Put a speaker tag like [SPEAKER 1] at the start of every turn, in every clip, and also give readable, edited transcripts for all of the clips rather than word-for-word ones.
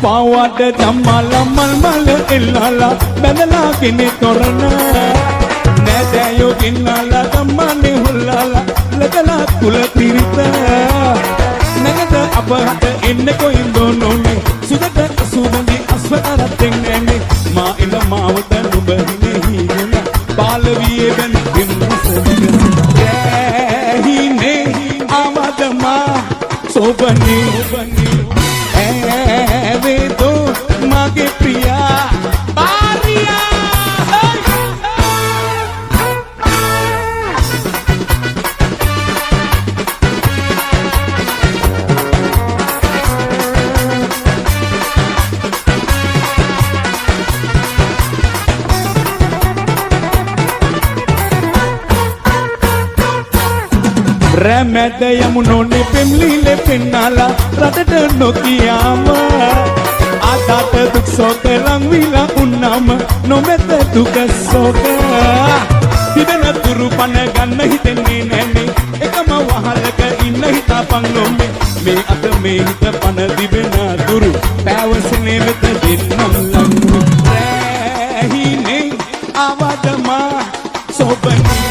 [SPEAKER 1] පාවඩ ජම්මලා මල්මල එල්ලලා බැඳලා කිනේ තොරණ නැදයෝ ගින්නලා ධම්මනේ හොල්ලලා ලකලා කුල පිරිත නැගද අපහට එන්න කොයින්දෝ නොනේ සුදට සුදන්දි අස්වතරත් දෙන්නේ මා ඉල මාවත නුඹ හිනේ බාල වියේ බැන් කිම්සද හිනේ ආවදමා සෝබනි वे तो मागे प्रिया बारिया රැමැද යමුනෝනේ පෙම්ලිලේ පෙන්නාලා රටට නොකියාම ආතත දුක් සෝක ලංවිලා උන්නාම නොමෙත දුක සෝක තිබෙන තුරු පන ගන්න හිතෙන්නේ නැනේ එකම වහලක ඉන්න හිතපන් නොමේ මේ අත මේ හිත පන තිබෙන තුරු පැවසනේ වෙත දෙන්නම් ලං රැහිනේ ආවදමා සෝබනි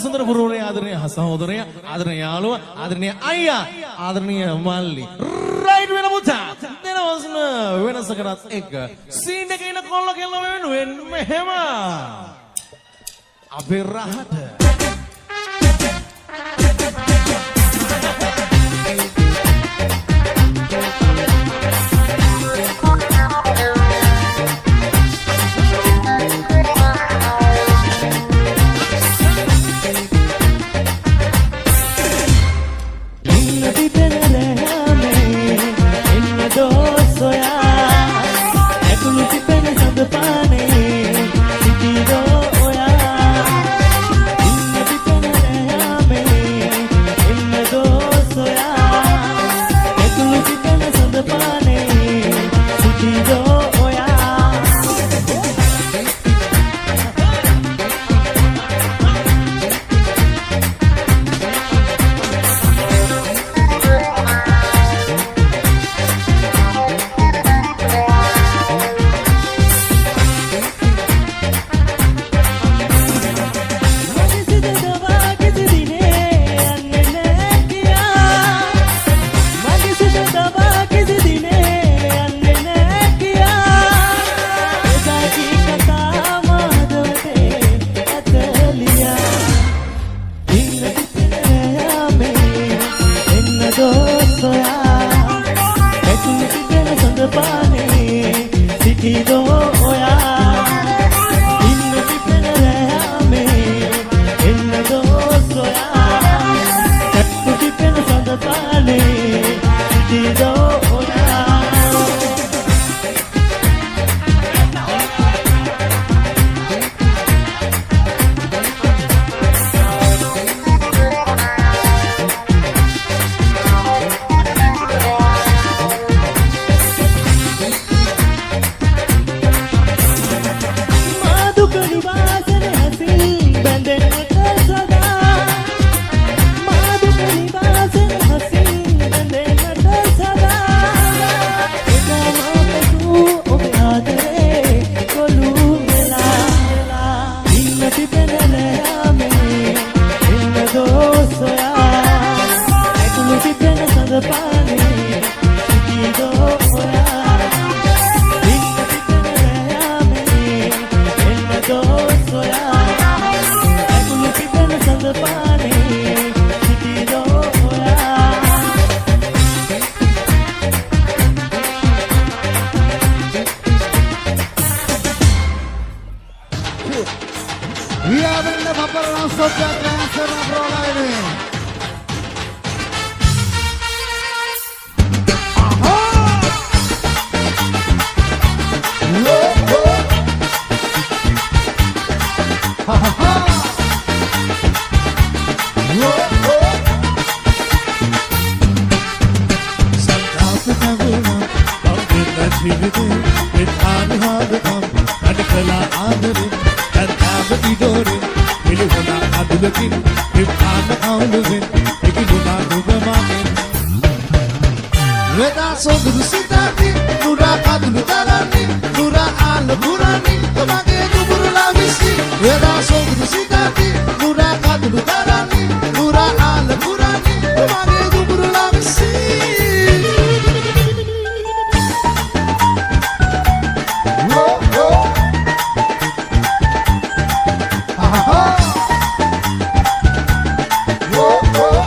[SPEAKER 2] සුන්දර පුරවරයා ආදරණීය සහෝදරයා ආදරණීය යාළුවා ආදරණීය අයියා ආදරණීය මල්ලි රයිට් වෙන පුතා දෙනවස්න වෙනසකටත් එක්ක සීන් එකේ ඉන්න කොල්ල කෙල්ල වෙනුවෙන් මෙහෙම අපේ රහට
[SPEAKER 3] පිපෙන රැහමේ එන්න දෝ සොයා ඇකුළු පිපෙන සඳ පානේ සිටිදෝ ඔයා ඉන්න පිපෙන රැහමේ එන්න දෝ සොයා ඇකුළු පිපෙන සඳ පානේ සිටිදෝ ඔයා
[SPEAKER 4] We are in the Papa Sofia Transfer Proline. So dulu sitati, nura kadulu tarani, nura ala burani, tomage duburu lavisi. Weda so dulu sitati, nura kadulu tarani, nura ala burani, tomage duburu lavisi. Whoa, whoa. Ha. Whoa, whoa.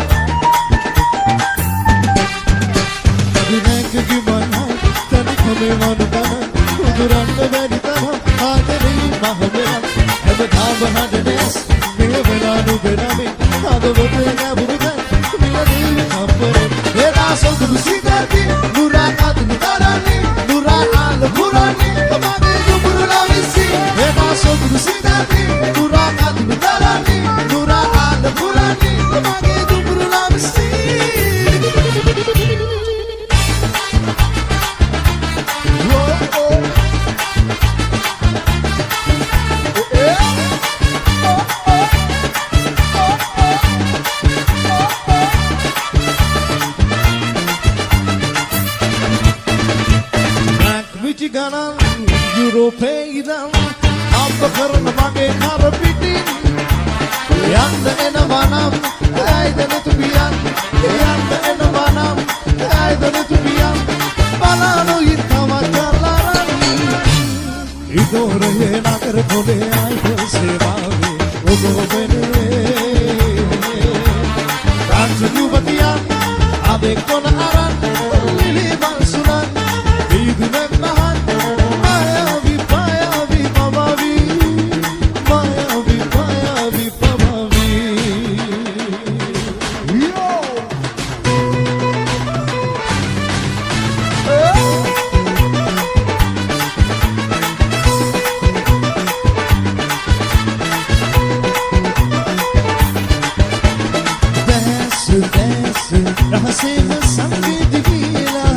[SPEAKER 4] අහසේම සංගීත කියලා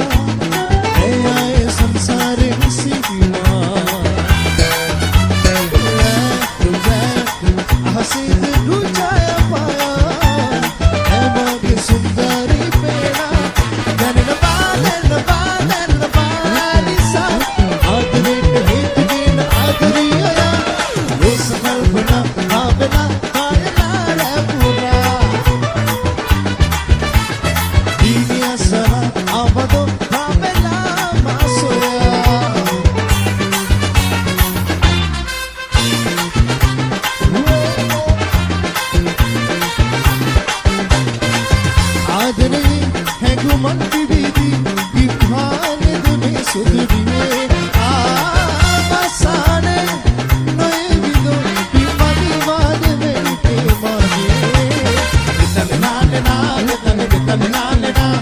[SPEAKER 4] ඒ අය සංසාරෙන් සිටිනවා අහසේද රුචය පායා එමගේ සුන්දරී පේනා දැනෙන පානිසා ආදරේට හේතුගෙන ආදරියය රෝස කල්පනා ආවෙනා කායනා ලැබුණා දීනියසන අවදෝ ආවෙනා මාසොයා ආදරේ හැඟුමන් විවිධි විභානෙද මේ සුදුවියේ ආවසානේ නොයවිදෝ විමදිවාද වෙන්නේ මාගේ විතන නාලනා විතන නාලනා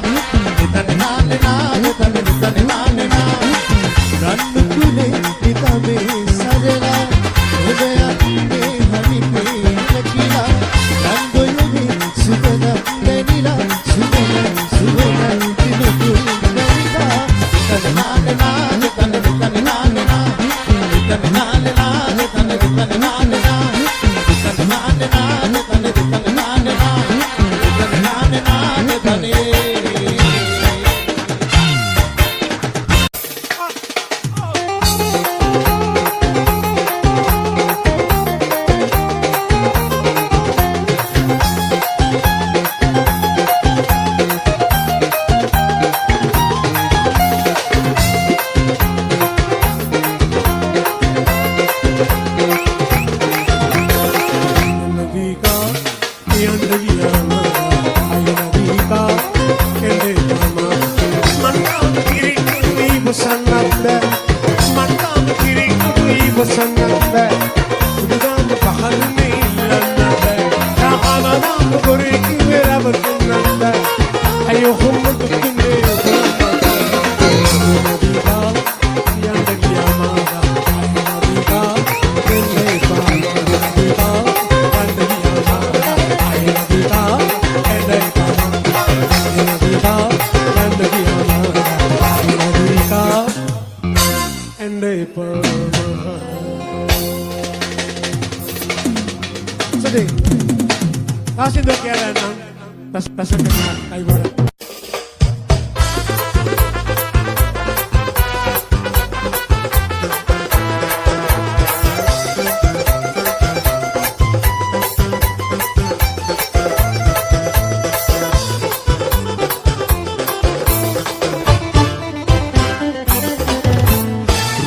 [SPEAKER 4] විතන නාලනා විතන නාලනා රන්න කුලේ පිටවේ සරලා ඔබයන්නේ හනිපේ ලකිලා රන්දොයගේ සුබද දෙනිලා සුබද දිනුතු දෙනිලා විතන නාලනා විතන නාලනා විතන නාලනා විතන නාලනා විතන නාලනා විතන නාලනා විතන නාලනා විතන
[SPEAKER 5] Haciendo que harán, estás ahí ahora.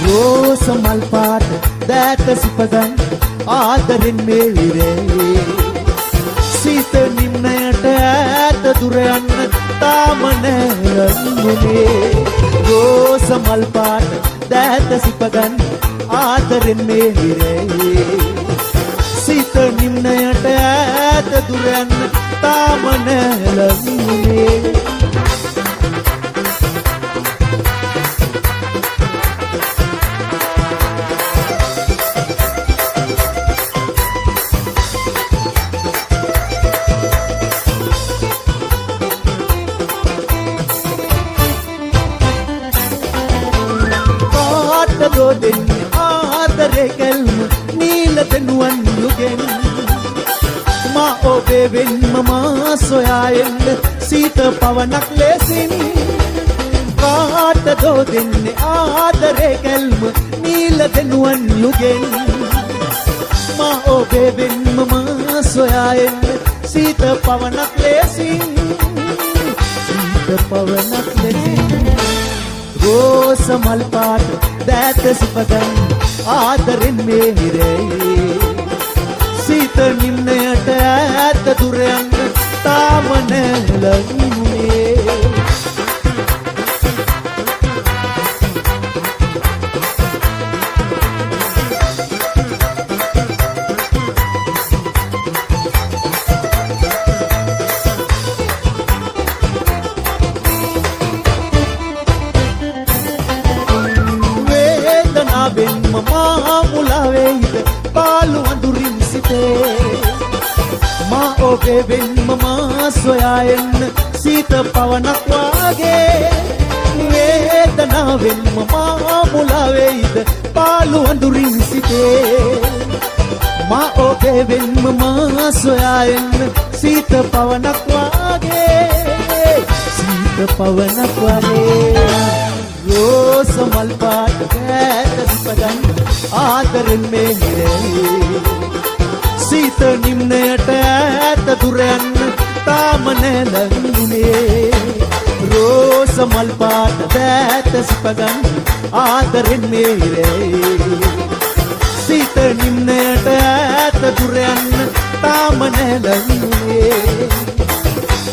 [SPEAKER 3] රෝස මල් පාට දෑත සිපගන් ආදරෙන් මෙලිරේ සීත නිම්නයට ඈත දුර යන්න තාම නැලුනේ රෝස මල් පාට දෑත සිපගන් ආදරෙන් මෙලිරේ සීත නිම්නයට ඈත දුර යන්න තාම නැලුනේ දෙන්නේ ආදරේ කල්ම නීල දෙනුවන් යුගෙන් මා ඔබේ වෙන්ම මා සොයා එන්න සීත පවනක් ලෙසින් කාටදෝ දෙන්නේ ආදරේ කල්ම නීල දෙනුවන් යුගෙන් මා ඔබේ වෙන්ම මා සොයා එන්න සීත පවනක් ලෙසින් සීත පවනක් ලෙසින් රෝස මල් පාට දෑත සිපගන් ආදරෙන් මෙලිරේ සීත නිම්නයට ඈත දුර යන්න තාම නැලුනේ මා මුලාවෙයිද පාළු අඳුරින් සිටේ මා ඔබේ වෙන්ම මා සොයා එන්න සීත පවනක් වාගේ වේදනාවෙන්ම මා මුලා වෙයිද පාළු අඳුරින් සිටේ මා ඔබේ වෙන්ම මා සොයා එන්න සීත පවනක් වාගේ සීත පවනක් වාගේ රෝස මල් පාට කෑත දිපගන් ආදරෙන් මෙහෙරේ සීත නිම්නයට ඈත දුර යන්න තාම නැලඟුනේ රෝස මල් පාට කෑත දිපගන් ආදරෙන් මෙහෙරේ සීත නිම්නයට ඈත දුර යන්න තාම නැලඟුනේ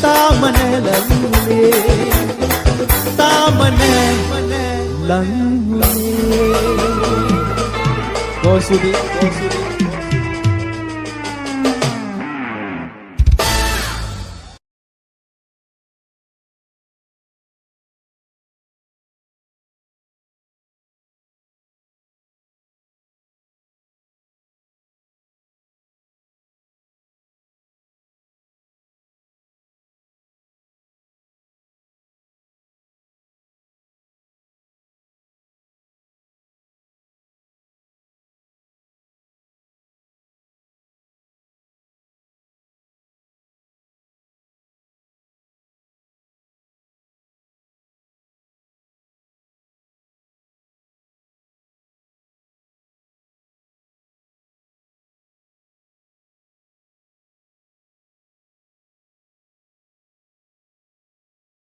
[SPEAKER 3] තාම නැලඟුනේ තාම නැලඟුනේ කොසුදි